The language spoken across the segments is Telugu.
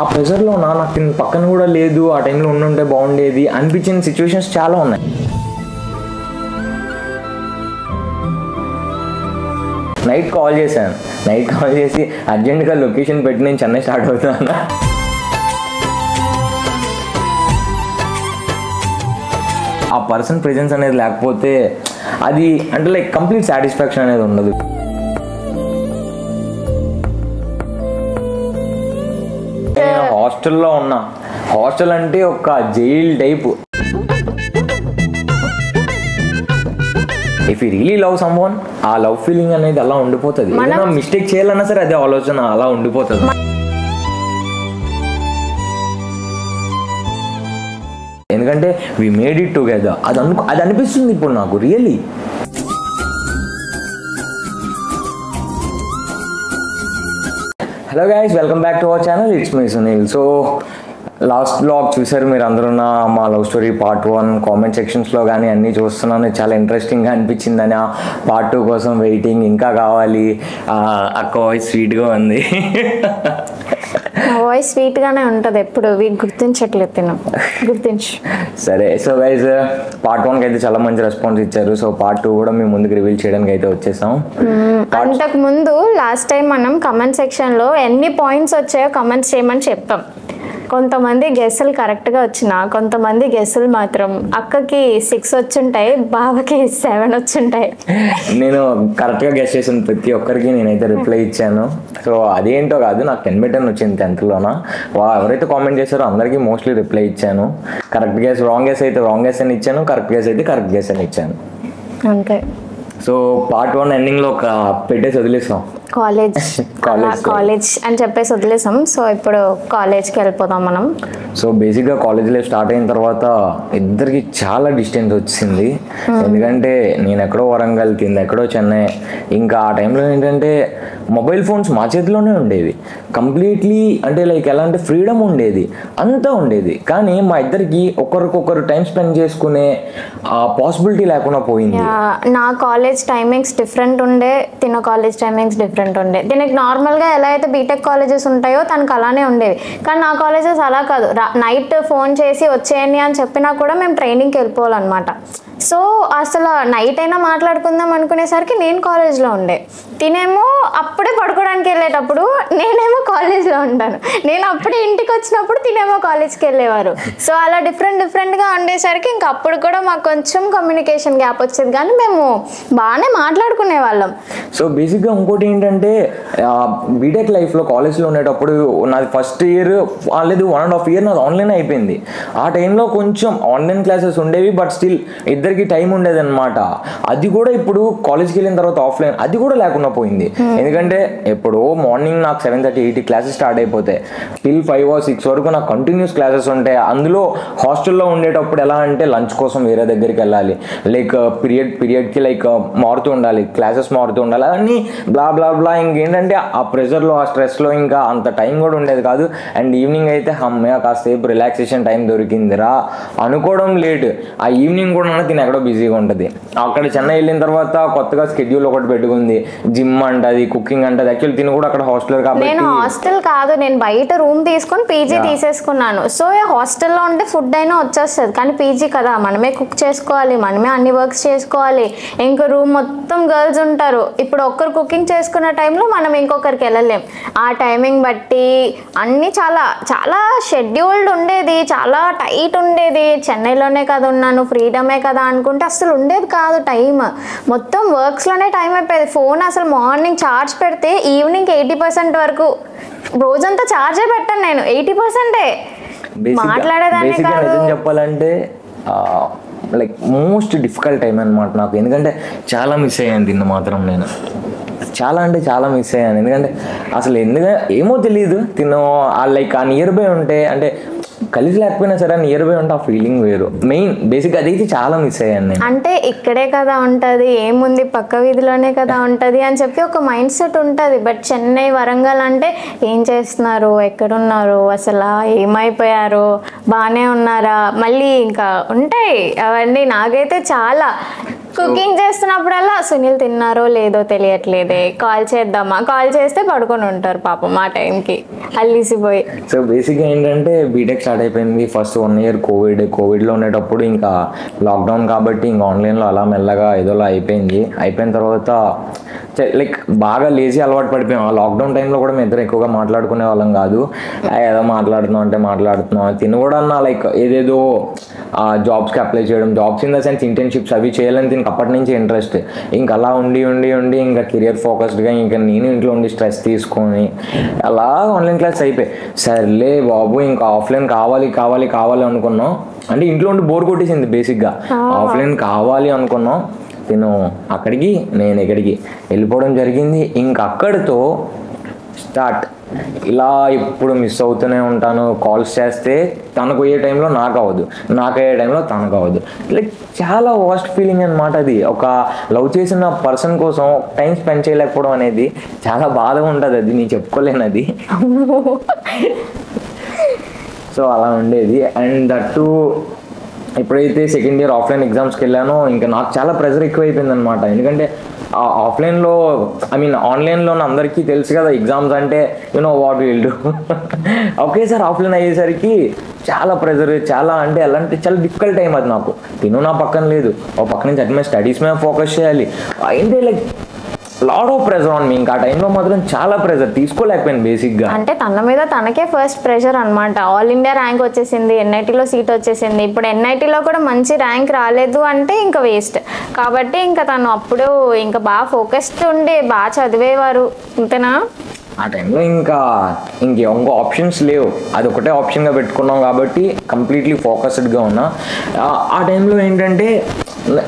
ఆ ప్రెషర్లో నాకు పక్కన కూడా లేదు, ఆ టైంలో ఉండుంటే బాగుండేది అనిపించిన సిచ్యువేషన్స్ చాలా ఉన్నాయి. నైట్ కాల్ చేసి అర్జెంట్గా లొకేషన్ పెట్టి నేను చెన్నై స్టార్ట్ అవుతాను. ఆ పర్సన్ ప్రెజెన్స్ అనేది లేకపోతే అది అంటే లైక్ కంప్లీట్ సాటిస్ఫాక్షన్ అనేది ఉండదు. నేను హాస్టల్లో ఉన్నా. హాస్టల్ అంటే ఒక jail type. If you really love someone, ఆ లవ్ ఫీలింగ్ అనేది అలా ఉండిపోతుంది. ఏదైనా మిస్టేక్ చేయాలన్నా సరే అదే ఆలోచన అలా ఉండిపోతుంది. ఎందుకంటే వి మేడ్ ఇట్ టుగెదర్. అది అనిపిస్తుంది ఇప్పుడు నాకు really. Hello guys, welcome back to our channel. It's me Sunil. So last blog చూసారు మీరు అందరూ, మా లవ్ స్టోరీ పార్ట్ 1 కామెంట్ సెక్షన్స్లో కానీ అన్నీ చూస్తున్నాను. చాలా ఇంట్రెస్టింగ్గా అనిపించిందని ఆ పార్ట్ 2 కోసం వెయిటింగ్. ఇంకా కావాలి. అక్క వాయిస్ స్వీట్గా ఉంది. వాయిస్ స్వీట్గానే ఉంటుంది ఎప్పుడు. గుర్తించట్లేదు, గుర్తించు. సరే, సో గైస్ పార్ట్ 1కి అయితే చాలా మంచి రెస్పాన్స్ ఇచ్చారు. సో పార్ట్ 2 కూడా మేము ముందుకు రివీల్ చేయడానికి అయితే వచ్చేసాం. అంతకు ముందు లాస్ట్ టైం మనం కమెంట్ సెక్షన్లో ఎన్ని పాయింట్స్ వచ్చాయో కమెంట్స్ చేయమని చెప్పాం. కొంతమంది గెస్సులు కరెక్ట్గా వచ్చిన, కొంతమంది గెస్సులు మాత్రం అక్కకి 6 వచ్చుంటాయి, బావకి 7 వచ్చుంటాయి. నేను కరెక్ట్గా గెస్ చేసిన ప్రతి ఒక్కరికి నేనైతే రిప్లై ఇచ్చాను. సో అదేంటో కాదు, నాకు 10 బై 10 వచ్చింది 10th. ఎవరైతే కామెంట్ చేశారో అందరికీ మోస్ట్లీ రిప్లై ఇచ్చాను. కరెక్ట్ గెస్, రాంగ్ గెస్ అయితే రాంగ్ గెస్ అని ఇచ్చాను, కరెక్ట్ గెస్ అయితే కరెక్ట్ గెస్ అని ఇచ్చాను. అంతే. సో పార్ట్ 1 ఎండింగ్లో పెట్టేసి వదిలేసాం. కాలేజ్ అని చెప్పేసి వదిలేసాం. సో ఇప్పుడు కాలేజ్కి వెళ్ళిపోదాం మనం. సో బేసిక్గా కాలేజ్ లైఫ్ స్టార్ట్ అయిన తర్వాత ఇద్దరికి చాలా డిస్టెన్స్ వచ్చింది. ఎందుకంటే నేను ఎక్కడో వరంగల్, కింద ఎక్కడో చెన్నై. ఇంకా ఆ టైంలో ఏంటంటే మొబైల్ ఫోన్స్ మా చేతిలోనే ఉండేవి కంప్లీట్లీ. అంటే లైక్ ఎలా అంటే ఫ్రీడమ్ ఉండేది, అంతా ఉండేది. కానీ మా ఇద్దరికి ఒకరికొకరు టైం స్పెండ్ చేసుకునే పాసిబిలిటీ లేకుండా పోయింది. నా కాలేజ్ టైమింగ్స్ డిఫరెంట్ ఉండే, తిన కాలేజ్ టైమింగ్స్ డిఫరెంట్ ఉండే. దీనికి నార్మల్గా ఎలా అయితే బీటెక్ కాలేజెస్ ఉంటాయో తనకు అలానే ఉండేవి. కానీ నా కాలేజెస్ అలా కాదు. నైట్ ఫోన్ చేసి వచ్చేయండి అని చెప్పినా కూడా మేము ట్రైనింగ్కి వెళ్ళిపోవాలన్నమాట. సో అసలు నైట్ అయినా మాట్లాడుకుందాం అనుకునేసరికి నేను కాలేజ్లో ఉండే, తినేమో అప్పుడే పడుకోవడానికి వెళ్ళేటప్పుడు నేనేమో కాలేజ్లో ఉంటాను. నేను అప్పుడే ఇంటికి వచ్చినప్పుడు తినేమో కాలేజ్కి వెళ్ళేవారు. సో అలా డిఫరెంట్గా ఉండేసరికి ఇంక అప్పుడు కూడా మాకు కొంచెం కమ్యూనికేషన్ గ్యాప్ వచ్చేది, కానీ మేము బాగానే మాట్లాడుకునే వాళ్ళం. సో బేసిక్గా ఇంకోటి ఏంటంటే బీటెక్ లైఫ్లో కాలేజ్లో ఉండేటప్పుడు నాది ఫస్ట్ ఇయర్ లేదు 1.5 year నాది ఆన్లైన్ అయిపోయింది. ఆ టైంలో కొంచెం ఆన్లైన్ క్లాసెస్ ఉండేవి, బట్ స్టిల్ ఇద్దరికి టైం ఉండేది అనమాట. అది కూడా ఇప్పుడు కాలేజ్కి వెళ్ళిన తర్వాత ఆఫ్లైన్ అది కూడా లేకుండా పోయింది. ఎందుకంటే ఎప్పుడో మార్నింగ్ నాకు 7:30-8 క్లాసెస్ స్టార్ట్ అయిపోతాయి, టిల్ 5 or 6 వరకు నాకు కంటిన్యూస్ క్లాసెస్ ఉంటాయి. అందులో హాస్టల్లో ఉండేటప్పుడు ఎలా అంటే లంచ్ కోసం వేరే దగ్గరికి వెళ్ళాలి, లైక్ పీరియడ్కి లైక్ మారుతూ ఉండాలి, క్లాసెస్ మారుతూ ఉండాలి, అవన్నీ బ్లా బ్లా బ్లా. ఇంకేంటంటే ఆ ప్రెషర్లో ఆ స్ట్రెస్లో ఇంకా అంత టైం కూడా ఉండేది కాదు. అండ్ ఈవినింగ్ అయితే అమ్మయ్య కాసేపు రిలాక్సేషన్ టైం దొరికిందిరా అనుకోవడం లేట్. ఆ ఈవినింగ్ కూడా తిని ఎక్కడో బిజీగా ఉంటుంది. అక్కడ చెన్నై వెళ్ళిన తర్వాత కొత్తగా స్కెడ్యూల్ ఒకటి పెట్టుకుంది, జిమ్ అంటది, కుకింగ్ అంటది. యాక్చువల్లీ తిని కూడా అక్కడ హాస్టల్ కాబట్టి. నేను హాస్టల్ కాదు, నేను బయట రూమ్ తీసుకొని పీజీ తీసేసుకున్నాను. సో హాస్టల్లో ఉంటే ఫుడ్ అయినా వచ్చేస్తుంది, కానీ పీజీ కదా, మనమే కుక్ చేసుకోవాలి, మనమే అన్ని వర్క్స్ చేసుకోవాలి. ఇంకా రూమ్ మొత్తం గర్ల్స్ ఉంటారు. ఇప్పుడు ఒక్కరు కుకింగ్ చేసుకున్న టైంలో మనం ఇంకొకరికి వెళ్ళలేం. ఆ టైమింగ్ బట్టి అన్నీ చాలా చాలా షెడ్యూల్డ్ ఉండేది, చాలా టైట్ ఉండేది. చెన్నైలోనే కదా ఉన్నాను, ఫ్రీడమే కదా అనుకుంటే అసలు ఉండేది కాదు టైం. మొత్తం వర్క్స్లోనే టైం అయిపోయేది. ఫోన్ అసలు మార్నింగ్ ఛార్జ్ పెడితే ఈవినింగ్ 80% వరకు, రోజంతా ఛార్జే పెట్టాను నేను, 80%. మాట్లాడేదాన్ని కాదు. చెప్పాలంటే లైక్ మోస్ట్ డిఫికల్ట్ టైం అనమాట నాకు. ఎందుకంటే చాలా మిస్ అయ్యాను దీన్ని మాత్రం. నేను చాలా అంటే చాలా మిస్ అయ్యాను. ఎందుకంటే అసలు ఏమో తెలియదు. లైక్ ఆ నియర్ బై ఉంటే, అంటే కలిసి లేకపోయినా సరే నియర్ బై ఉంటే ఆ ఫీలింగ్ వేరు. మెయిన్ బేసిక్ అదైతే చాలా మిస్ అయ్యాను నేను. అంటే ఇక్కడే కదా ఉంటుంది, ఏముంది పక్క వీధిలోనే కదా ఉంటుంది అని చెప్పి ఒక మైండ్ సెట్ ఉంటుంది. బట్ చెన్నై, వరంగల్ అంటే ఏం చేస్తున్నారు, ఎక్కడున్నారు, అసలు ఏమైపోయారు, బాగానే ఉన్నారా, మళ్ళీ ఇంకా ఉంటాయి అవన్నీ. నాకైతే చాలా కుకింగ్ చేస్తున్నప్పుడల్లా సునీల్ తిన్నారో లేదో తెలియట్లేదే, కాల్ చేద్దామా, కాల్ చేస్తే పడుకొని ఉంటారు పాపం ఆ టైంకి అల్లిసిపోయి. సో బేసిక్గా ఏంటంటే బీటెక్ స్టార్ట్ అయిపోయింది. ఫస్ట్ 1 year కోవిడ్లో ఉండేటప్పుడు ఇంకా లాక్డౌన్ కాబట్టి ఇంకా ఆన్లైన్లో అలా మెల్లగా ఏదోలా అయిపోయిన తర్వాత లైక్ బాగా లేజీ అలవాటు పడిపోయాం. ఆ లాక్డౌన్ టైంలో కూడా మేము ఇద్దరు ఎక్కువగా మాట్లాడుకునే వాళ్ళం కాదు. ఏదో మాట్లాడుతున్నాం తిని కూడా అన్న లైక్ ఏదేదో జాబ్స్కి అప్లై చేయడం, jobs in the sense internships అవి చేయాలని దీనికి అప్పటి నుంచి ఇంట్రెస్ట్. ఇంకా అలా ఉండి ఇంకా కెరియర్ ఫోకస్డ్గా ఇంకా నేను ఇంట్లో ఉండి స్ట్రెస్ తీసుకొని అలా ఆన్లైన్ క్లాస్ అయిపోయి సర్లే బాబు ఇంకా ఆఫ్లైన్ కావాలి అనుకున్నాం. అంటే ఇంట్లో ఉండి బోర్ కొట్టేసింది బేసిక్గా. ఆఫ్లైన్ కావాలి అనుకున్నాం. తిను అక్కడికి నేను ఇక్కడికి వెళ్ళిపోవడం జరిగింది. ఇంక అక్కడితో స్టార్ట్. ఇలా ఇప్పుడు మిస్ అవుతూనే ఉంటాను. కాల్స్ చేస్తే తనకు అయ్యే టైంలో నాకు అవ్వదు, నాకు అయ్యే టైంలో తనకు అవ్వదు. లైక్ చాలా వర్స్ట్ ఫీలింగ్ అనమాట అది. ఒక లవ్ చేసిన పర్సన్ కోసం టైం స్పెండ్ చేయలేకపోవడం అనేది చాలా బాధగా ఉంటుంది. అది నేను చెప్పుకోలేను అది. సో అలా ఉండేది. అండ్ దట్టు ఎప్పుడైతే సెకండ్ ఇయర్ ఆఫ్లైన్ ఎగ్జామ్స్కి వెళ్ళానో ఇంకా నాకు చాలా ప్రెషర్ ఎక్కువైపోయింది అనమాట. ఎందుకంటే ఆఫ్లైన్లో ఆన్లైన్లో అందరికీ తెలుసు కదా ఎగ్జామ్స్ అంటే వాట్ విల్ డూ. ఒకేసారి ఆఫ్లైన్ అయ్యేసరికి చాలా ప్రెషర్, చాలా చాలా డిఫికల్ట్ టైం అది నాకు. నా పక్కన లేదు, ఒక పక్క నుంచి అటు మీద స్టడీస్ మీద ఫోకస్ చేయాలి. అంటే like lot of pressure on me. ఇంకా ఆ టైంలో మాత్రం చాలా ప్రెషర్ తీసుకోలేకపోయింది బేసిక్గా. అంటే తన మీద తనకే ఫస్ట్ ప్రెషర్ అనమాట. ఆల్ ఇండియా ర్యాంక్ వచ్చేసింది, ఎన్ఐటీలో సీట్ వచ్చేసింది. ఇప్పుడు ఎన్ఐటీలో కూడా మంచి ర్యాంక్ రాలేదు అంటే ఇంకా వేస్ట్. కాబట్టి ఇంకా తను అప్పుడు ఇంకా బాగా ఫోకస్డ్ ఉండి బాగా చదివేవారు అంతేనా. ఆ టైంలో ఇంకా ఇంకో ఆప్షన్స్ లేవు, అది ఒకటే ఆప్షన్గా పెట్టుకున్నాం కాబట్టి కంప్లీట్లీ ఫోకస్డ్గా ఉన్నా. ఆ టైంలో ఏంటంటే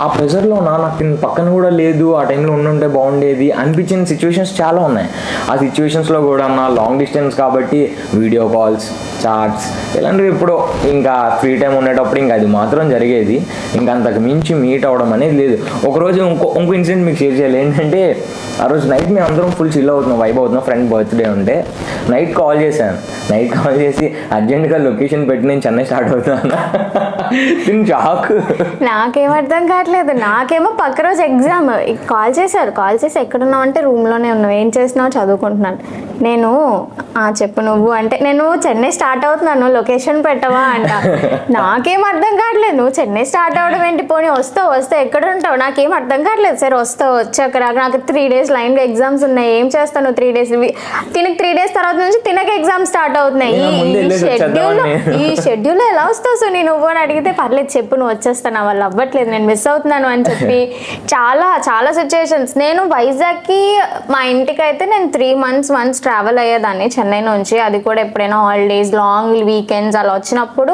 ఆ ప్రెషర్లో నాకు పక్కన కూడా లేదు, ఆ టైంలో ఉండుంటే బాగుండేది అనిపించిన సిచ్యువేషన్స్ చాలా ఉన్నాయి. ఆ సిచ్యువేషన్స్లో కూడా లాంగ్ డిస్టెన్స్ కాబట్టి వీడియో కాల్స్, చాట్స్ ఇలాంటివి ఇప్పుడు ఇంకా ఫ్రీ టైం ఉండేటప్పుడు ఇంకా అది మాత్రం జరిగేది. ఇంకా అంతకు మించి మీట్ అవ్వడం అనేది లేదు. ఒకరోజు ఇంకో ఇన్సిడెంట్ మీకు షేర్ చేయాలి. ఏంటంటే ఆ రోజు నైట్ మేము అందరం ఫుల్ చిల్ అవుతున్నాం, వైబ్ అవుతున్నాం. ఫ్రెండ్ బర్త్డే ఉంటే నైట్ కాల్ చేసి అర్జెంట్గా లొకేషన్ పెట్టి నేను చెన్నై స్టార్ట్ అవుతాను. షాక్. నాకేం అర్థం కావట్లేదు. నాకేమో పక్క రోజు ఎగ్జామ్. కాల్ చేసి ఎక్కడున్నావు అంటే రూమ్లోనే ఉన్నావు, ఏం చేస్తున్నావు, చదువుకుంటున్నాను. నేను చెప్పు నువ్వు అంటే నేను చెన్నై స్టార్ట్ అవుతున్నాను, లొకేషన్ పెట్టవా అంట. నాకేం అర్థం కావట్లేదు. నువ్వు చెన్నై స్టార్ట్ అవ్వడం ఏంటి, పోనీ వస్తే ఎక్కడ ఉంటావు, నాకేం అర్థం కావట్లేదు. సరే వచ్చాక నాకు 3 days లైన్గా ఎగ్జామ్స్ ఉన్నాయి, ఏం చేస్తాను 3 days. తినకు 3 days తర్వాత నుంచి తినక ఎగ్జామ్ స్టార్ట్ అవుతున్నాయి. ఈ షెడ్యూల్ ఎలా వస్తావు సో నువ్వు అని అడిగితే పర్లేదు చెప్పు నువ్వు వచ్చేస్తా, నా వాళ్ళు అవ్వట్లేదు, నేను మిస్ అవుతున్నాను అని చెప్పి చాలా సిచ్యువేషన్స్. నేను వైజాగ్కి మా ఇంటికి అయితే నేను 3 months once ట్రావెల్ అయ్యేదాన్ని చెన్నై నుంచి. అది కూడా ఎప్పుడైనా హాలిడేస్, లాంగ్ వీకెండ్స్ అలా వచ్చినప్పుడు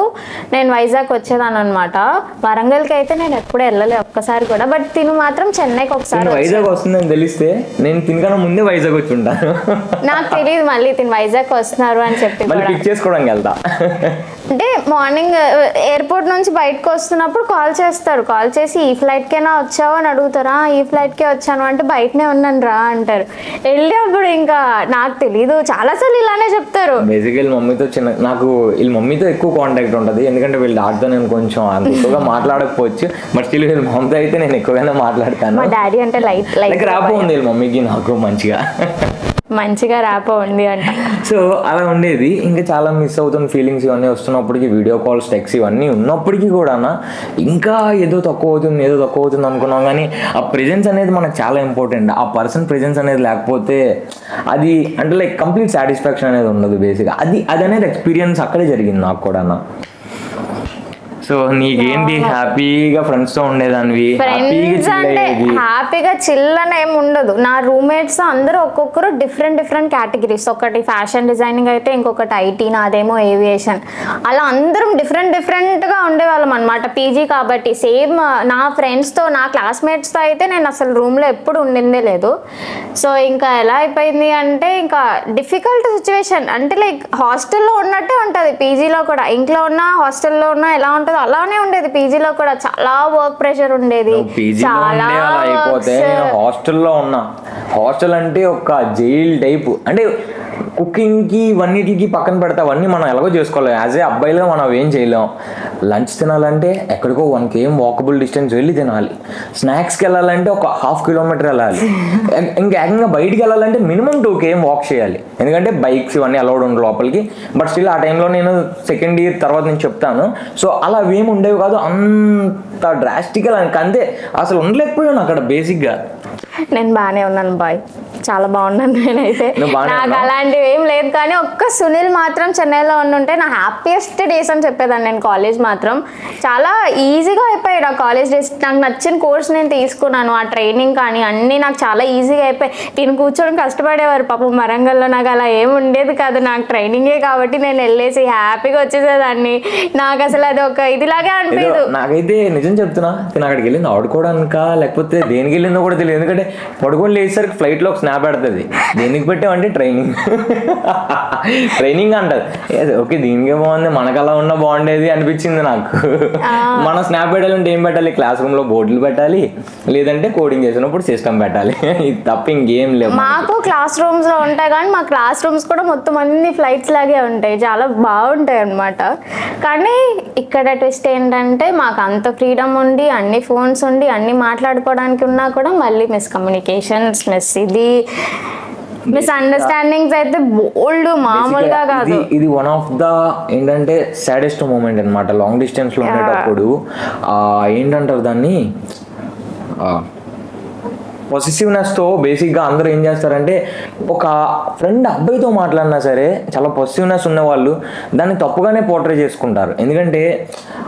నేను వైజాగ్ వచ్చేదాన్ని అనమాట. వరంగల్కి అయితే నేను ఎప్పుడూ వెళ్ళలేదు ఒక్కసారి కూడా. బట్ తిను మాత్రం చెన్నైకి ఒకసారి. వైజాగ్ వస్తుందని తెలిస్తే నేను తినకన్నా ముందే వైజాగ్ వచ్చి ఉంటాను. నాకు తెలియదు మళ్ళీ తిను వైజాగ్ వస్తున్నారు అని చెప్పి పిక్ చేసుకోవడానికి వెళ్తా. అంటే మార్నింగ్ ఎయిర్పోర్ట్ నుంచి బయటకు వస్తున్నప్పుడు కాల్ చేసి ఈ ఫ్లైట్కేనా వచ్చావు అని అడుగుతారా. ఈ ఫ్లైట్కే వచ్చాను అంటే బయటనే ఉన్నాను రా అంటారు. వెళ్ళి అప్పుడు ఇంకా నాకు తెలీదు, చాలాసార్లు ఇలానే చెప్తారు. బేసికల్ మమ్మీతో నాకు వీళ్ళ మమ్మీతో ఎక్కువ కాంటాక్ట్ ఉంటుంది. ఎందుకంటే వీళ్ళ డాక్టర్ నేను కొంచెం అంత ఎక్కువగా మాట్లాడకపోవచ్చు, బట్ స్టిల్ వీళ్ళ మమ్మీతో అయితే నేను ఎక్కువగానే మాట్లాడతాను. మా డాడీ అంటే లైట్ రాపో ఉంది వీళ్ళ మమ్మీకి నాకు మంచిగా ర్యాపో ఉంది అంట. సో అలా ఉండేది. ఇంకా చాలా మిస్ అవుతున్న ఫీలింగ్స్ ఇవన్నీ వస్తున్నప్పటికీ, వీడియో కాల్స్, టెక్స్ట్ ఇవన్నీ ఉన్నప్పటికీ కూడా ఇంకా ఏదో తక్కువ అవుతుంది అనుకున్నాం. కానీ ఆ ప్రెజెన్స్ అనేది మనకు చాలా ఇంపార్టెంట్. ఆ పర్సన్ ప్రెజెన్స్ అనేది లేకపోతే అది అంటే లైక్ కంప్లీట్ సాటిస్ఫాక్షన్ అనేది ఉండదు బేసిక్గా. అది అనేది ఎక్స్పీరియన్స్ అక్కడే జరిగింది నాకు కూడా. సో నీకేంటి హ్యాపీగా ఫ్రెండ్స్ తో ఉండేదానివి? ఫ్రెండ్స్ అంటే హ్యాపీగా చిల్ అని ఏమి ఉండదు. నా రూమ్మేట్స్ అందరూ ఒక్కొక్కరు డిఫరెంట్ కేటగిరీస్. ఒకటి ఫ్యాషన్ డిజైనింగ్ అయితే, ఇంకొకటి ఐటీ, నాదేమో ఏవియేషన్. అలా అందరం డిఫరెంట్గా ఉండేవాళ్ళం అనమాట. పీజీ కాబట్టి సేమ్ నా ఫ్రెండ్స్తో, నా క్లాస్మేట్స్తో అయితే నేను అసలు రూమ్లో ఎప్పుడు ఉండిందే లేదు. సో ఇంకా ఎలా అయిపోయింది అంటే ఇంకా డిఫికల్ట్ సిచ్యువేషన్. అంటే లైక్ హాస్టల్లో ఉన్నట్టే ఉంటుంది పీజీలో కూడా. ఇంట్లో ఉన్నా హాస్టల్లో ఉన్నా ఎలా ఉంటుంది అలానే ఉండేది. పీజీలో కూడా చాలా వర్క్ ప్రెషర్ ఉండేది. చాలా హాస్టల్లో ఉన్నా, హాస్టల్ అంటే ఒక జైల్ టైపు. అంటే కుకింగ్కి ఇవన్నిటికి పక్కన పెడితే అవన్నీ మనం ఎలాగో చేసుకోవాలి. యాజ్ ఏ అబ్బాయిలో మనం ఏం చేయలేం. లంచ్ తినాలంటే ఎక్కడికో 1 km వాకబుల్ డిస్టెన్స్ వెళ్ళి తినాలి. స్నాక్స్కి వెళ్ళాలంటే ఒక 1/2 kilometer వెళ్ళాలి. ఇంకా ఏకంగా బయటికి వెళ్ళాలంటే మినిమం 2 km వాక్ చేయాలి. ఎందుకంటే బైక్స్ ఇవన్నీ అలౌడ్ ఉండవు లోపలికి. బట్ స్టిల్ ఆ టైంలో నేను సెకండ్ ఇయర్ తర్వాత నేను చెప్తాను. సో అలా ఏమి ఉండేవి కాదు. అంత డ్రాస్టిక్గా అంతే అసలు ఉండలేకపోయాను అక్కడ బేసిక్గా. నేను బాగానే ఉన్నాను బాయ్, చాలా బాగున్నాను నేనైతే. నాకు అలాంటివి ఏం లేదు. కానీ ఒక్క సునీల్ మాత్రం చెన్నైలో ఉండుంటే నా హ్యాపీయెస్ట్ డేస్ అని చెప్పేదాన్ని. నేను కాలేజ్ మాత్రం చాలా ఈజీగా అయిపోయాయి నా కాలేజ్ డేస్. నాకు నచ్చిన కోర్స్ నేను తీసుకున్నాను. ఆ ట్రైనింగ్ కానీ అన్నీ నాకు చాలా ఈజీగా అయిపోయాయి. నేను కూర్చొని కష్టపడేవారు పాపం వరంగల్లో. నాకు అలా ఏమి ఉండేది కాదు. నాకు ట్రైనింగే కాబట్టి నేను వెళ్ళేసి హ్యాపీగా వచ్చేసేదాన్ని. నాకు అసలు అది ఒక ఇదిలాగే అనిపించదు. నాకైతే నిజం చెప్తున్నా, నేను అక్కడికి వెళ్ళింది ఆడుకోవడానికా లేకపోతే దేనికి వెళ్ళిందో కూడా తెలియదు. ఎందుకంటే పడుకొని లేచేసరికి ఫ్లైట్లో ఒక స్నాప్ పెడుతుంది. దేనికి పెట్టామంటే ట్రైనింగ్ అంటది. ఓకే దీనికే బాగుంది, మనకు అలా ఉన్న బాగుండేది అనిపించింది నాకు. మనం స్నాప్ పెట్టాలంటే ఏం పెట్టాలి? క్లాస్ రూమ్ లో బోర్డులు పెట్టాలి, లేదంటే కోడింగ్ చేసినప్పుడు సిస్టమ్ పెట్టాలి. ఇది తప్ప ఇంకేం లేవు. మాకు క్లాస్ రూమ్స్ లో ఉంటాయి కానీ మా క్లాస్ రూమ్స్ కూడా మొత్తం అన్ని ఫ్లైట్స్ లాగే ఉంటాయి. చాలా బాగుంటాయి అన్నమాట. కానీ ఇక్కడ ట్విస్ట్ ఏంటంటే మాకు అంత ఫ్రీడమ్ ఉండి అన్ని ఫోన్స్ ఉండి అన్ని మాట్లాడుకోవడానికి ఉన్నా కూడా మళ్ళీ మిస్కమ్యూనికేషన్స్, మిస్అండర్స్టాండింగ్స్ అయితే బోల్డ్ మామూలుగా కాదు. ఇది వన్ ఆఫ్ ద ఏంటంటే సాడెస్ట్ మూమెంట్ అనమాట. లాంగ్ డిస్టెన్స్ లో ఉండేటప్పుడు ఏంటంటారు దాన్ని, పొసెసివ్నెస్తో బేసిక్గా అందరూ ఏం చేస్తారంటే ఒక ఫ్రెండ్ అబ్బాయితో మాట్లాడినా సరే చాలా పొసెసివ్నెస్ ఉన్నవాళ్ళు దాన్ని తప్పుగానే పోర్ట్రే చేసుకుంటారు. ఎందుకంటే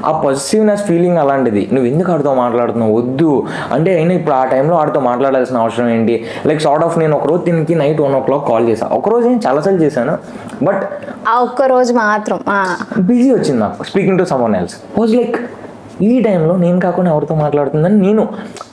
ఆ పొసెసివ్నెస్ ఫీలింగ్ అలాంటిది. నువ్వు ఎందుకు ఆడితో మాట్లాడుతున్నావు, వద్దు అంటే అయినా ఇప్పుడు ఆ టైంలో ఆడితో మాట్లాడాల్సిన అవసరం ఏంటి? లైక్ సార్ట్ ఆఫ్ నేను ఒకరోజు దీనికి నైట్ 1 o'clock కాల్ చేశాను. ఒకరోజు నేను చాలాసార్లు చేశాను, బట్ ఆ ఒక్కరోజు మాత్రం బిజీ వచ్చింది నాకు speaking to someone else. Was like ఈ టైంలో నేను కాకుండా ఎవరితో మాట్లాడుతుందని నేను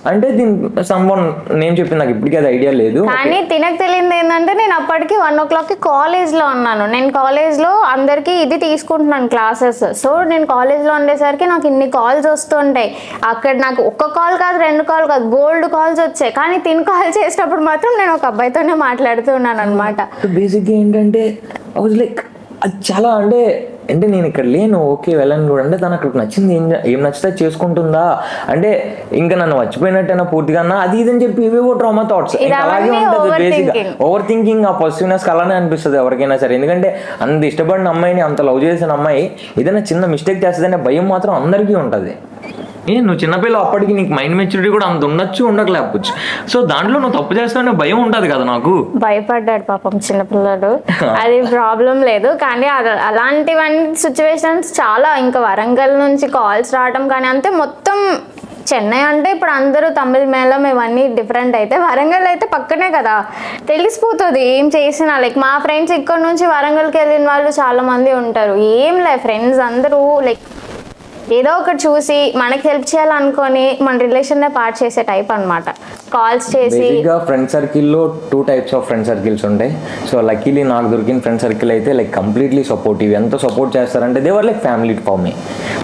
అంటే దీని సమ్వన్ నేను చెప్పి నాకు ఇప్పటికీ అది ఐడియా లేదు. కానీ తినకు తెలియదు ఏంటంటే నేను అప్పటికి 1 o'clockకి కాలేజ్లో ఉన్నాను. నేను కాలేజ్లో అందరికీ ఇది తీసుకుంటున్నాను క్లాసెస్. సో నేను కాలేజ్లో ఉండేసరికి నాకు ఇన్ని కాల్స్ వస్తుంటాయి. అక్కడ నాకు ఒక్క కాల్ కాదు 2 కాల్ కాదు బోల్డ్ కాల్స్ వచ్చాయి. కానీ తిని కాల్ చేసేటప్పుడు మాత్రం నేను ఒక అబ్బాయితోనే మాట్లాడుతూ ఉన్నాను అనమాట. బేసిక్గా ఏంటంటే లైక్ అది చాలా అంటే నేను ఇక్కడ లేను, ఓకే వెళ్ళను కూడా అంటే తను అక్కడ నచ్చింది ఏం నచ్చితే చేసుకుంటుందా అంటే ఇంకా నన్ను మర్చిపోయినట్టయినా పూర్తిగా అది ఇదని చెప్పి ఇవేవో ట్రామా థాట్స్ అలాగే ఉంటుంది. బేసిక్గా ఓవర్ థింకింగ్ ఆ పాజిటివ్నెస్ అలానే అనిపిస్తుంది ఎవరికైనా సరే. ఎందుకంటే అంత ఇష్టపడిన అమ్మాయిని అంత లవ్ చేసిన అమ్మాయి ఏదైనా చిన్న మిస్టేక్ చేస్తుందనే భయం మాత్రం అందరికీ ఉంటుంది. నువ్వు చిన్నపిల్ల అప్పటికి నీకు మైండ్ మెచ్యూరిటీ కూడా అంత ఉండొచ్చు ఉండకపోవచ్చు. సో దాంట్లో నువ్వు తప్పు చేస్తావనే భయం ఉంటుంది కదా. నాకు భయపడ్డాడు పాపం చిన్నపిల్లడు, అది ప్రాబ్లం లేదు. కానీ అలాంటివన్నీ సిచ్యువేషన్స్ చాలా ఇంకా వరంగల్ నుంచి కాల్స్ రావడం కానీ అంతే. మొత్తం చెన్నై అంటే ఇప్పుడు అందరూ తమిళ మేళం ఇవన్నీ డిఫరెంట్ అయితే వరంగల్ అయితే పక్కనే కదా, తెలిసిపోతుంది ఏం చేసినా. లైక్ మా ఫ్రెండ్స్ ఇక్కడ నుంచి వరంగల్కి వెళ్ళిన వాళ్ళు చాలా మంది ఉంటారు. ఏం లే ఫ్రెండ్స్ అందరూ లైక్ ఏదో ఒకటి చూసి మనకి హెల్ప్ చేయాలనుకొని మన రిలేషన్నే పార్ట్ చేసే టైప్ అనమాట. కాల్స్ చేసి ఫ్రెండ్ సర్కిల్లో 2 types ఆఫ్ ఫ్రెండ్ సర్కిల్స్ ఉంటాయి. సో లక్కీలీ నాకు దొరికిన ఫ్రెండ్ సర్కిల్ అయితే లైక్ కంప్లీట్లీ సపోర్టివ్. ఎంత సపోర్ట్ చేస్తారంటే దేవర్ లైక్ ఫ్యామిలీ ఫర్ మీ.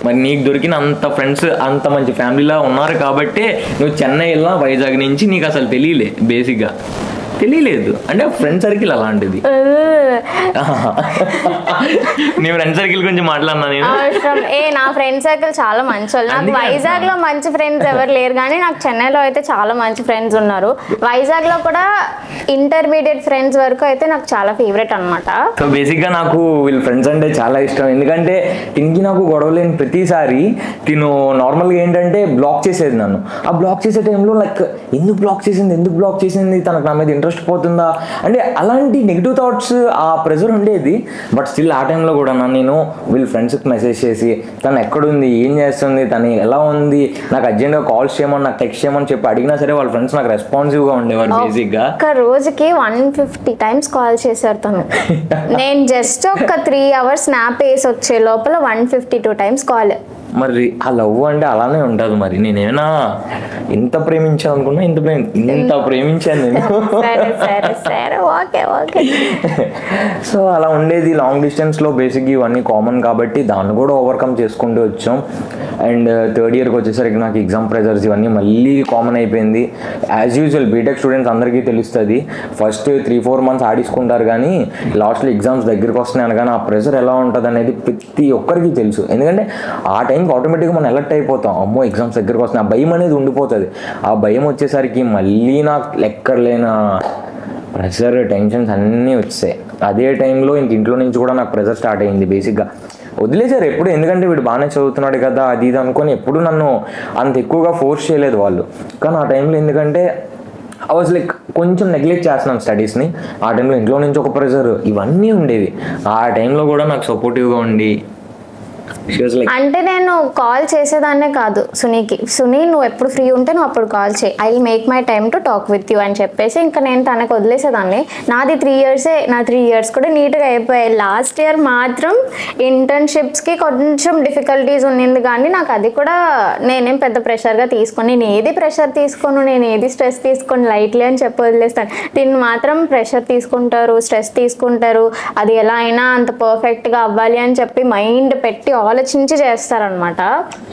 మరి నీకు దొరికిన అంత ఫ్రెండ్స్ అంత మంచి ఫ్యామిలీలా ఉన్నారు కాబట్టి నువ్వు చెన్నై వెళ్ళినా వైజాగ్ నుంచి నీకు అసలు బేసిక్గా తెలియలేదు అంటే ఫ్రెండ్ సర్కిల్ అలాంటిది. నీ ఫ్రెండ్ సర్కిల్ గురించి మాట్లాడినా నేను. నా ఫ్రెండ్ సర్కిల్ చాలా మంచి వాళ్ళు. నాకు వైజాగ్ లో మంచి ఫ్రెండ్స్ ఎవరు లేరు కానీ నాకు చెన్నైలో అయితే చాలా మంచి ఫ్రెండ్స్ ఉన్నారు. వైజాగ్ లో కూడా ఇంటర్మీడియట్ ఫ్రెండ్స్ వరకు అయితే నాకు చాలా ఫేవరెట్ అనమాట. సో బేసిక్ గా నాకు వీళ్ళ ఫ్రెండ్స్ అంటే చాలా ఇష్టం. ఎందుకంటే తినికి నాకు గొడవ లేని ప్రతిసారి తిను నార్మల్ గా ఏంటంటే బ్లాక్ చేసేది నన్ను. ఆ బ్లాక్ చేసే టైంలో లైక్ ఎందుకు బ్లాక్ చేసింది తనకు నా మీద ఇంట్రెస్ట్ పోతుందా అంటే అలాంటి నెగిటివ్ థాట్స్ ఆ ప్రెజర్ ఉండేది. బట్ స్టిల్ ఆ టైంలో కూడా నేను వీళ్ళ ఫ్రెండ్స్కి మెసేజ్ చేసి తను ఎక్కడుంది, ఏం చేస్తుంది, తను ఎలా ఉంది, నాకు అర్జెంట్గా కాల్స్ చేయమని నాకు టెక్స్ట్ చేయమని చెప్పి అడిగినా సరే వాళ్ళ ఫ్రెండ్స్ నాకు రెస్పాన్సివ్గా ఉండేవారు. బేసిక్గా ఒక రోజుకి 150 times కాల్ చేశారు తను. నేను జస్ట్ ఒక 3 hours స్నాప్ వేసి వచ్చే లోపల 152 times కాల్. మరి ఆ లవ్ అంటే అలానే ఉంటుంది. మరి నేనేమైనా ఇంత ప్రేమించాను అనుకున్నా, ఇంత ప్రేమించాను నేను. సో అలా ఉండేది. లాంగ్ డిస్టెన్స్లో బేసిక్గా ఇవన్నీ కామన్ కాబట్టి దాన్ని కూడా ఓవర్కమ్ చేసుకుంటూ వచ్చాం. అండ్ థర్డ్ ఇయర్కి వచ్చేసరికి నాకు ఎగ్జామ్ ప్రెజర్స్ ఇవన్నీ మళ్ళీ కామన్ అయిపోయింది. యాజ్ యూజువల్ బీటెక్ స్టూడెంట్స్ అందరికీ తెలుస్తుంది, ఫస్ట్ 3-4 months ఆడించుకుంటారు, కానీ లాస్ట్లో ఎగ్జామ్స్ దగ్గరికి వస్తున్నాయి అనగానే ఆ ప్రెషర్ ఎలా ఉంటుంది అనేది ప్రతి ఒక్కరికి తెలుసు. ఎందుకంటే ఆ టైంకి ఆటోమేటిక్గా మనం ఎలర్ట్ అయిపోతాం, అమ్మో ఎగ్జామ్స్ దగ్గరికి వస్తున్నాయి, ఆ భయం అనేది ఉండిపోతుంది. ఆ భయం వచ్చేసరికి మళ్ళీ నాకు లెక్కర్లేని ప్రెషర్, టెన్షన్స్ అన్నీ వచ్చాయి. అదే టైంలో ఇంట్లో నుంచి కూడా నాకు ప్రెషర్ స్టార్ట్ అయ్యింది. బేసిక్గా వదిలేసారు ఎప్పుడు, ఎందుకంటే వీడు బాగానే చదువుతున్నాడు కదా అది ఇది అనుకొని ఎప్పుడు నన్ను అంత ఎక్కువగా ఫోర్స్ చేయలేదు వాళ్ళు. కానీ ఆ టైంలో ఎందుకంటే ఐ వాజ్ లైక్ కొంచెం నెగ్లెక్ట్ చేస్తున్నాను స్టడీస్ని. ఆ టైంలో ఇంట్లో నుంచి ఒక ప్రెషర్ ఇవన్నీ ఉండేవి. ఆ టైంలో కూడా నాకు సపోర్టివ్గా ఉండి అంటే నేను కాల్ చేసేదాన్నే కాదు సునీకి, సునీ నువ్వు ఎప్పుడు ఫ్రీ ఉంటే నువ్వు అప్పుడు కాల్ చేయి, I will make my time to talk with you అని చెప్పేసి ఇంకా నేను తనకు వదిలేసేదాన్ని. నాది 3 years, నా 3 years కూడా నీట్గా అయిపోయాయి. లాస్ట్ ఇయర్ మాత్రం ఇంటర్న్షిప్స్కి కొంచెం డిఫికల్టీస్ ఉన్నింది, కానీ నాకు అది కూడా నేనేం పెద్ద ప్రెషర్గా తీసుకొని, నేను ఏది ప్రెషర్ తీసుకోను, నేను ఏది స్ట్రెస్ తీసుకొని లైట్లీ అని చెప్పి వదిలేస్తాను. దీన్ని మాత్రం ప్రెషర్ తీసుకుంటారు, స్ట్రెస్ తీసుకుంటారు, అది ఎలా అయినా అంత పర్ఫెక్ట్గా అవ్వాలి అని చెప్పి మైండ్ పెట్టి ఆలోచించి చేస్తారనమాట.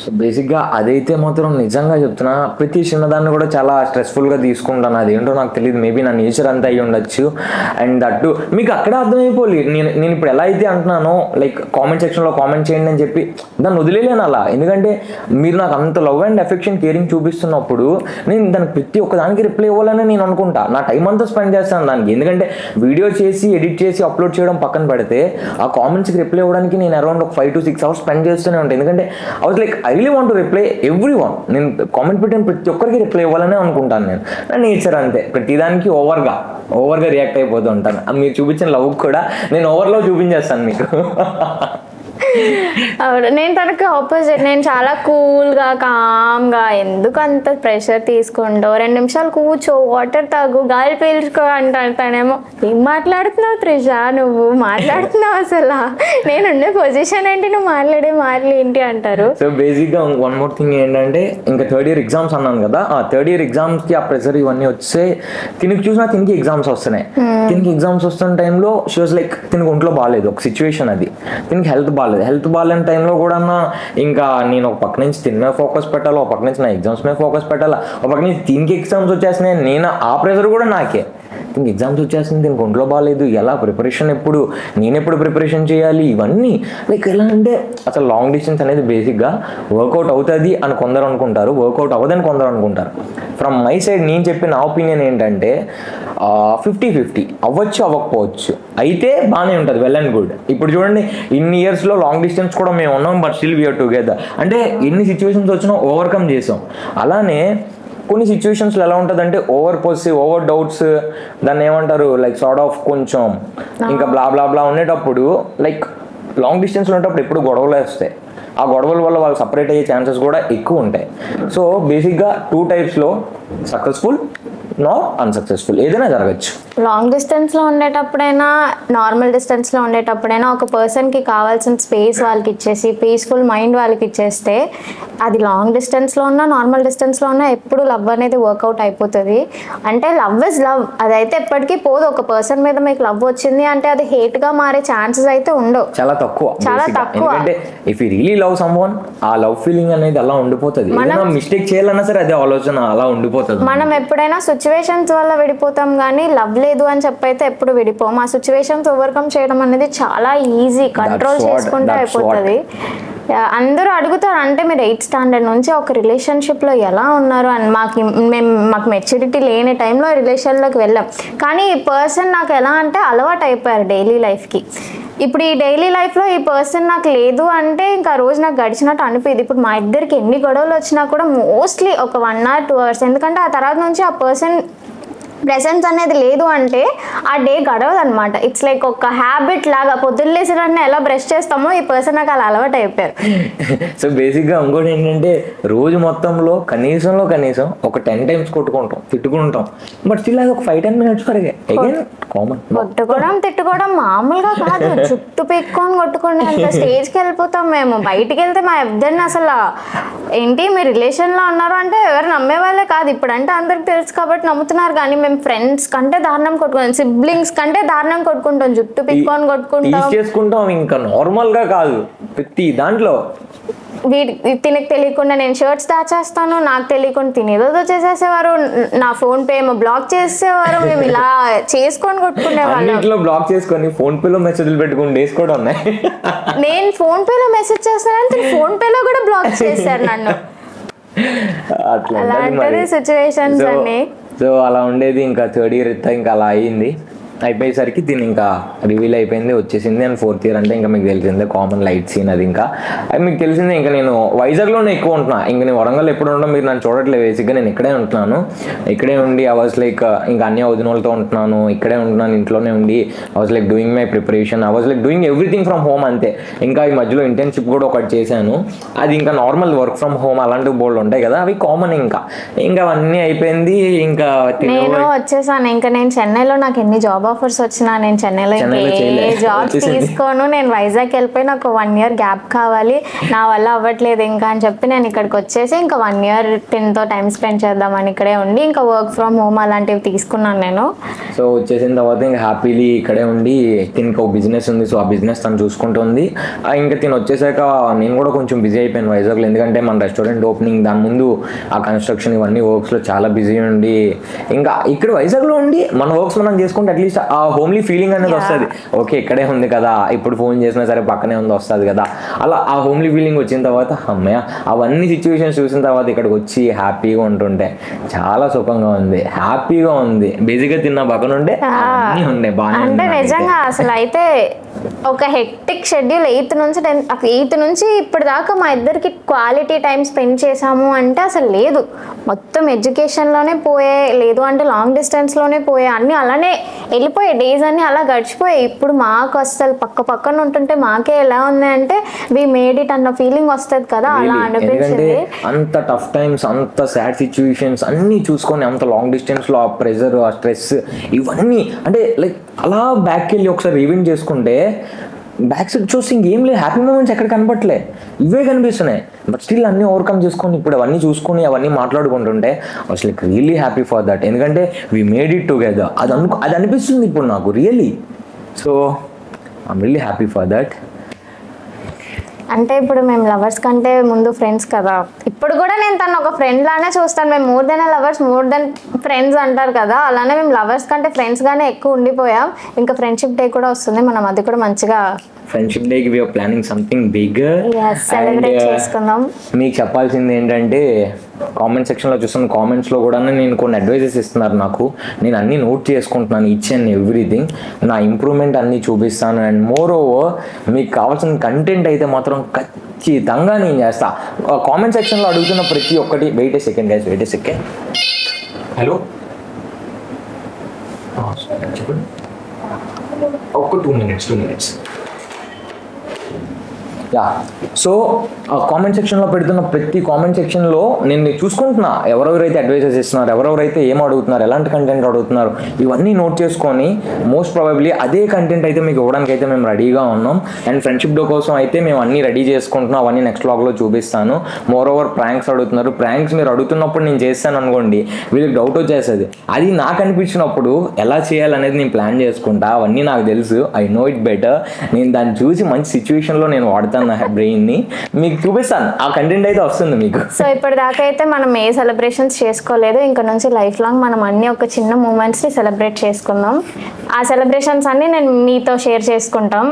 సో బేసిక్గా అదైతే మాత్రం నిజంగా చెప్తున్నా, ప్రతి చిన్నదాన్ని కూడా చాలా స్ట్రెస్ఫుల్గా తీసుకుంటాను. అదేంటో నాకు తెలియదు, మేబీ నా నేచర్ అంతా అయ్యి ఉండొచ్చు. అండ్ దట్టు మీకు అక్కడే అర్థమైపోయి నేను ఇప్పుడు ఎలా అయితే అంటున్నానో, లైక్ కామెంట్ సెక్షన్లో కామెంట్ చేయండి అని చెప్పి దాన్ని వదిలేలేను అలా. ఎందుకంటే మీరు నాకు అంత లవ్ అండ్ ఎఫెక్షన్, కేరింగ్ చూపిస్తున్నప్పుడు నేను దానికి ప్రతి ఒక్కదానికి రిప్లై ఇవ్వాలని నేను అనుకుంటా. నా టైం అంతా స్పెండ్ చేస్తాను దానికి. ఎందుకంటే వీడియో చేసి ఎడిట్ చేసి అప్లోడ్ చేయడం పక్కన పెడితే, ఆ కామెంట్స్కి రిప్లై ఇవ్వడానికి నేను అరౌండ్ ఒక 5 to 6 hours స్పెండ్ చేస్తూనే ఉంటాయి. ఎందుకంటే I was like I really want to reply every one. నేను కామెంట్ పెట్టిన ప్రతి ఒక్కరికి రిప్లై ఇవ్వాలనే అనుకుంటాను. నేను నా నేచర్ అంతే, ప్రతిదానికి ఓవర్గా రియాక్ట్ అయిపోతూ ఉంటాను. మీరు చూపించిన లవ్ కూడా నేను ఓవర్లో చూపించేస్తాను మీకు. నేను తనకి ఆపోజిట్, నేను చాలా కూల్గా కామ్గా, ఎందుకు అంత ప్రెషర్ తీసుకుంటావు, 2 నిమిషాలు కూర్చో, వాటర్ తాగు, గాలి పీల్చుకో అంటాను. తనేమో ఏం మాట్లాడుతున్నావు త్రిష, నువ్వు మాట్లాడుతున్నావు అసలు, నేనుండే పొజిషన్ ఏంటి, నువ్వు మాట్లాడే మాటలు ఏంటి అంటారు. సో బేసిక్గా వన్ మోర్ థింగ్ ఏంటంటే, ఇంకా 3rd year ఎగ్జామ్స్ అన్నాను కదా, ఆ 3rd year ఎగ్జామ్స్కి ఆ ప్రెషర్ ఇవన్నీ వచ్చే తినికి చూసినా తినికి ఎగ్జామ్స్ వస్తున్నాయి. తినికి ఎగ్జామ్స్ వస్తున్న టైంలో షీ వాజ్ లైక్, తినికి ఒంట్లో బాగాలేదు, ఒక సిచ్యువేషన్ అది, తినికి హెల్త్ బాగాలేని టైంలో కూడా ఇంకా నేను ఒక పక్క నుంచి తిన్న ఫోకస్ పెట్టాలి, ఒక పక్క నుంచి నా ఎగ్జామ్స్ మీద ఫోకస్ పెట్టాలి, ఒక పక్క నుంచి దీనికి ఎగ్జామ్స్ వచ్చేస్తున్నాయి, నేను ఆ ప్రెషర్ కూడా నాకే. దీనికి ఎగ్జామ్స్ వచ్చేస్తుంది, దీనికి ఒంట్లో బాగాలేదు, ఎలా ప్రిపరేషన్, నేను ఎప్పుడు ప్రిపరేషన్ చేయాలి, ఇవన్నీ లైక్ ఎలా అంటే అసలు లాంగ్ డిస్టెన్స్ అనేది బేసిక్గా వర్కౌట్ అవుతుంది అని కొందరు అనుకుంటారు, వర్కౌట్ అవ్వదని కొందరు అనుకుంటారు. ఫ్రమ్ మై సైడ్ నేను చెప్పిన నా ఒపీనియన్ ఏంటంటే 50-50 అవ్వచ్చు, అవ్వకపోవచ్చు, అయితే బాగానే ఉంటుంది, వెల్ అండ్ గుడ్. ఇప్పుడు చూడండి, ఇన్ని ఇయర్స్లో లాంగ్ డిస్టెన్స్ కూడా మేము ఉన్నాం, బట్ స్టిల్ వీఆర్ టుగెదర్. అంటే ఎన్ని సిచ్యువేషన్స్ వచ్చినా ఓవర్కమ్ చేసాం. అలానే కొన్ని సిచ్యువేషన్స్లో ఎలా ఉంటుందంటే ఓవర్ పొసివ్, ఓవర్ డౌట్స్, దాన్ని ఏమంటారు లైక్ సార్ట్ ఆఫ్ కొంచెం ఇంకా బ్లా బ్లా బ్లా ఉండేటప్పుడు, లైక్ లాంగ్ డిస్టెన్స్లో ఉండేటప్పుడు ఎప్పుడు గొడవలు వస్తాయి. ఆ గొడవల వల్ల వాళ్ళు సపరేట్ అయ్యే ఛాన్సెస్ కూడా ఎక్కువ ఉంటాయి. సో బేసిక్గా 2 typesలో సక్సెస్ఫుల్, నాట్ అన్సక్సెస్ఫుల్, ఏదైనా జరగచ్చు. లాంగ్ డిస్టెన్స్లో ఉండేటప్పుడైనా, నార్మల్ డిస్టెన్స్లో ఉండేటప్పుడైనా ఒక పర్సన్కి కావాల్సిన స్పేస్ వాళ్ళకి ఇచ్చేసి, పీస్ఫుల్ మైండ్ వాళ్ళకి ఇచ్చేస్తే, అది లాంగ్ డిస్టెన్స్లో ఉన్నా నార్మల్ డిస్టెన్స్లో ఉన్నా ఎప్పుడు లవ్ అనేది వర్కౌట్ అయిపోతుంది. అంటే లవ్ ఇస్ లవ్, అదైతే ఎప్పటికీ పోదు. ఒక పర్సన్ మీద మీకు లవ్ వచ్చింది అంటే అది హేట్గా మారే ఛాన్సెస్ అయితే ఉండవు, చాలా తక్కువ. ఎందుకంటే if you really love someone, ఆ లవ్ ఫీలింగ్ అనేది అలా ఉండిపోతుంది. మిస్టేక్ చేయాలన్నా సరే అదే ఆలోచన అలా ఉండిపోతుంది. మనం ఎప్పుడైనా సిచ్యువేషన్స్ వల్ల విడిపోతాం, కానీ లవ్ లేదు అని చెప్పైతే ఎప్పుడు విడిపోం. ఆ సిచ్యువేషన్స్ ఓవర్కమ్ చేయడం అనేది చాలా ఈజీ, కంట్రోల్ చేసుకుంటే అయిపోతుంది. అందరూ అడుగుతారు, అంటే మీరు 8th standard నుంచి ఒక రిలేషన్షిప్లో ఎలా ఉన్నారు అని. మాకు మెచ్యూరిటీ లేని టైంలో రిలేషన్లోకి వెళ్ళాం, కానీ ఈ పర్సన్ నాకు ఎలా అంటే అలవాటు అయిపోయారు డైలీ లైఫ్కి. ఇప్పుడు ఈ డైలీ లైఫ్లో ఈ పర్సన్ నాకు లేదు అంటే ఇంకా రోజు నాకు గడిచినట్టు అనిపిది. ఇప్పుడు మా ఇద్దరికి ఎన్ని గొడవలు వచ్చినా కూడా మోస్ట్లీ ఒక 1 or 2 hours, ఎందుకంటే ఆ తర్వాత నుంచి ఆ పర్సన్ ప్రెసెన్స్ అనేది లేదు అంటే ఆ డే గడవదు అనమాట. ఇట్స్ లైక్ ఒక హ్యాబిట్ లాగా పొద్దున్నేసినట్టు ఎలా బ్రష్ చేస్తామో ఈ పర్సన్ నాకు అలా అలవాటు అయిపోయారు. సో బేసిక్గా ఇంకోటి ఏంటంటే రోజు మొత్తంలో కనీసం ఒక 10 times కొట్టుకుంటాం, తిట్టుకుంటాం, బట్ స్టిల్ అది ఒక 5-10 minutes వరకే. Again common. కొట్టుకోవడం తిట్టుకోవడం మామూలుగా కాదు, చుట్టూ పెట్టుకొని కొట్టుకునే అంత స్టేజ్కి వెళ్ళిపోతాం మేము. బయటికి వెళ్తే మా ఇద్దరిని అసలు ఏంటి మీ రిలేషన్లో ఉన్నారు అంటే ఎవరు నమ్మే వాళ్ళే కాదు. ఇప్పుడు అంటే అందరికి తెలుసు కాబట్టి నమ్ముతున్నారు, కానీ మేము ఫ్రెండ్స్ కంటే దారుణం కొట్టుకుంటాం, సిబ్లింగ్స్ కంటే దారుణం కొట్టుకుంటాం, జుట్టు పెట్టుకొని కొట్టుకుంటాం, చేసుకుంటాం. ఇంకా నార్మల్ గా కాదు, ప్రతి దాంట్లో తినకు తెలియకుండా నేను షర్ట్స్ దాచేస్తాను, నాకు తెలియకుండా తినేదో చేసేసేవారు, నా ఫోన్ పే ఏమో బ్లాక్ చేసేవారు, మేము ఇలా చేసుకొని కొట్టుకునేవాళ్ళం. బ్లాక్ చేసుకొని ఫోన్ పేలో మెసేజ్లు పెట్టుకుని డేస్ కూడా ఉన్నాయి. నేను ఫోన్ పేలో మెసేజ్ చేస్తానంటే ఫోన్ పేలో కూడా బ్లాక్ చేశారు నన్ను. అలాంటిది సిచ్యువేషన్స్ అన్ని. సో అలా ఉండేది. ఇంకా 3rd year ఇంకా అలా అయిపోయేసరికి దీన్ని ఇంకా రివీల్ అయిపోయింది, వచ్చేసింది. అండ్ 4th year అంటే ఇంకా మీకు తెలిసిందే కామన్ లైట్ సీన్. అది ఇంకా అది మీకు తెలిసిందే. ఇంకా నేను వైజాగ్లోనే ఎక్కువ ఉంటున్నా. ఇంకా నేను వరంగల్ ఎప్పుడు ఉండడం మీరు నన్ను చూడట్లేదు. బేసిక్గా నేను ఇక్కడే ఉంటున్నాను. ఇక్కడే ఉండి ఐ వాజ్ లైక్ ఇంకా అన్ని వదిన వాళ్ళతో ఉంటున్నాను, ఇక్కడే ఉంటున్నాను, ఇంట్లోనే ఉండి I was like doing my preparation, I was like doing everything from home అంతే. ఇంకా ఈ మధ్యలో ఇంటర్న్షిప్ కూడా ఒకటి చేశాను, అది ఇంకా నార్మల్ వర్క్ ఫ్రమ్ హోమ్ అలాంటి బోర్డు ఉంటాయి కదా, అవి కామన్. ఇంకా అవన్నీ అయిపోయింది. ఇంకా నేను వచ్చేసాను. ఇంకా నేను చెన్నైలో నాకు ఎన్ని జాబ్ ఆఫర్స్ వచ్చినా నేను చెన్నైలో ఏ జాబ్స్ తీసుకోను. నేను వైజాగ్ వెళ్ళిపోయి నాకు 1 year గ్యాప్ కావాలి, నా వల్ల అవ్వట్లేదు ఇంకా అని చెప్పి నేను ఇక్కడికి వచ్చేసి ఇంకా 1 year తినతో టైం స్పెండ్ చేద్దామని ఇక్కడే ఉండి ఇంకా వర్క్ ఫ్రమ్ హోమ్ అలాంటివి తీసుకున్నాను నేను. సో వచ్చేసిన తర్వాత ఇంకా హ్యాపీలీ ఇక్కడే ఉండి తినకు ఒక బిజినెస్ ఉంది, సో ఆ బిజినెస్ తను చూసుకుంటుంది. ఇంకా తిని వచ్చేసాక నేను కూడా కొంచెం బిజీ అయిపోయాను వైజాగ్లో, ఎందుకంటే మన రెస్టారెంట్ ఓపెనింగ్ దాని ముందు ఆ కన్స్ట్రక్షన్ ఇవన్నీ వర్క్స్లో చాలా బిజీ ఉండి ఇంకా ఇక్కడ వైజాగ్లో ఉండి మన వర్క్స్ మనం చేసుకుంటే అట్లీస్ట్ ఆ హోమ్లీ ఫీలింగ్ అనేది వస్తుంది. ఓకే ఇక్కడే ఉంది కదా, ఇప్పుడు ఫోన్ చేసినా సరే పక్కనే ఉంది వస్తుంది కదా, అలా ఆ హోమ్లీ ఫీలింగ్ వచ్చిన తర్వాత అమ్మయ్య అవన్నీ సిచ్యువేషన్స్ చూసిన తర్వాత ఇక్కడికి వచ్చి హ్యాపీగా ఉంటుంటే చాలా సుఖంగా ఉంది, హ్యాపీగా ఉంది. బేసిక్గా తిన్న పక్కన ఉంటే అన్నీ ఉండే బాగా. అంటే నిజంగా అసలు అయితే ఒక హెక్టిక్ షెడ్యూల్ 8th నుంచి ఇప్పుడు దాకా మా ఇద్దరికి క్వాలిటీ టైం స్పెండ్ చేసాము అంటే అసలు లేదు. మొత్తం ఎడ్యుకేషన్లోనే పోయే, లేదు అంటే లాంగ్ డిస్టెన్స్లోనే పోయే, అన్నీ అలానే వెళ్ళిపోయే, డేస్ అన్నీ అలా గడిచిపోయాయి. ఇప్పుడు మాకు అసలు పక్కన ఉంటుంటే మాకే ఎలా ఉంది అంటే వి మేడ్ ఇట్ అన్న ఫీలింగ్ వస్తుంది కదా, అలా అనిపించింది. అంత టఫ్ టైమ్స్, అంత సాడ్ సిచ్యువేషన్స్ అన్నీ చూసుకొని అంత లాంగ్ డిస్టెన్స్లో ఆ ప్రెషర్, ఆ స్ట్రెస్ ఇవన్నీ అంటే లైక్ అలా బ్యాక్కి వెళ్ళి ఒకసారి రివైండ్ చేసుకుంటే బ్యాక్ సైడ్ చూసి ఇంకేం లేదు, హ్యాపీ మూమెంట్స్ ఎక్కడ కనపట్లే, ఇవే కనిపిస్తున్నాయి. బట్ స్టిల్ అన్నీ ఓవర్కమ్ చేసుకొని ఇప్పుడు అవన్నీ చూసుకొని అవన్నీ మాట్లాడుకుంటుంటే అసలు like really happy for that. ఎందుకంటే వీ మేడ్ ఇట్ టుగెదర్, అది అనిపిస్తుంది ఇప్పుడు నాకు really. So I'm really happy for that. అంటే ఇప్పుడు మేము లవర్స్ కంటే ముందు ఫ్రెండ్స్ కదా, ఇప్పుడు కూడా నేను తను ఒక ఫ్రెండ్ లానే చూస్తాను. మేము more than lovers, more than friends అంటారు కదా, అలానే మేము లవర్స్ కంటే ఫ్రెండ్స్ గానే ఎక్కువ ఉండిపోయాం. ఇంకా ఫ్రెండ్షిప్ డే కూడా వస్తుంది, మనం అది కూడా మంచిగా ఫ్రెండ్షిప్ డేకి we are planning something bigger. Celebrate చేసుకుందాం. మీకు చెప్పాల్సింది ఏంటంటే కామెంట్ సెక్షన్లో చూస్తున్న కామెంట్స్లో కూడా నేను కొన్ని అడ్వైజెస్ ఇస్తున్నారు నాకు, నేను అన్నీ నోట్ చేసుకుంటున్నాను, ఈచ్ అండ్ ఎవ్రీథింగ్, నా ఇంప్రూవ్మెంట్ అన్నీ చూపిస్తాను. అండ్ మోర్ ఓవర్ మీకు కావాల్సిన కంటెంట్ అయితే మాత్రం ఖచ్చితంగా నేను చేస్తా. కామెంట్ సెక్షన్లో అడుగుతున్న ప్రతి ఒక్కటి, వెయిట్ ఏ సెకండ్ గైస్, వెయిట్ ఏ సెకండ్. హలో చెప్పండి, ఒక 2 minutes. యా, సో కామెంట్ సెక్షన్లో పెడుతున్న ప్రతి కామెంట్ సెక్షన్లో నేను చూసుకుంటున్నా ఎవరెవరైతే అడ్వైజెస్ ఇస్తున్నారు, ఎవరెవరైతే ఏం అడుగుతున్నారు, ఎలాంటి కంటెంట్ అడుగుతున్నారు, ఇవన్నీ నోట్ చేసుకొని మోస్ట్ ప్రాబబ్లీ అదే కంటెంట్ అయితే మీకు ఇవ్వడానికి అయితే మేము రెడీగా ఉన్నాం. అండ్ ఫ్రెండ్షిప్ డే కోసం అయితే మేము అన్నీ రెడీ చేసుకుంటున్నాం, అవన్నీ నెక్స్ట్ వ్లాగ్లో చూపిస్తాను. మోర్ ఓవర్ ప్రాంక్స్ అడుగుతున్నారు, ప్రాంక్స్ మీరు అడుగుతున్నప్పుడు నేను చేస్తాను అనుకోండి వీళ్ళకి డౌట్ వచ్చేస్తుంది, అది నాకు అనిపించినప్పుడు ఎలా చేయాలనేది నేను ప్లాన్ చేసుకుంటా, అవన్నీ నాకు తెలుసు, ఐ నో ఇట్ బెటర్. నేను దాన్ని చూసి మంచి సిచ్యువేషన్లో నేను వాడతాను నా బ్రెయిన్ని, మీకు చూపిస్తాను, ఆ కంటెంట్ అయితే వస్తుంది మీకు. సో ఇప్పటిదాకా అయితే మనం ఏ సెలబ్రేషన్స్ చేసుకోలేదు, ఇంకా నుంచి లైఫ్ లాంగ్ మనం అన్ని ఒక చిన్న మూమెంట్స్ని సెలబ్రేట్ చేసుకుందాం. ఆ సెలబ్రేషన్స్ అన్ని నేను మీతో షేర్ చేసుకుంటాం.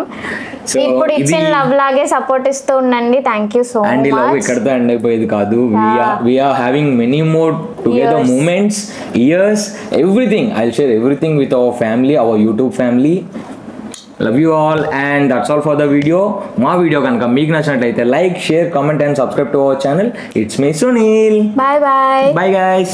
ఇప్పుడు ఇచ్చిన లవ్ లాగే సపోర్ట్ ఇస్తూ ఉండండి. Thank you so much. And ఈ లవ్ ఇక్కడతో ఎండ్ అయిపోయేది కాదు, we are having many more together moments, years, everything. I'll share everything with our family, our YouTube family. Love you all, and that's all for the video. మా వీడియో కనుక మీకు నచ్చినట్లయితే like, share, comment and subscribe to our channel. It's me Sunil. Bye bye. Bye guys.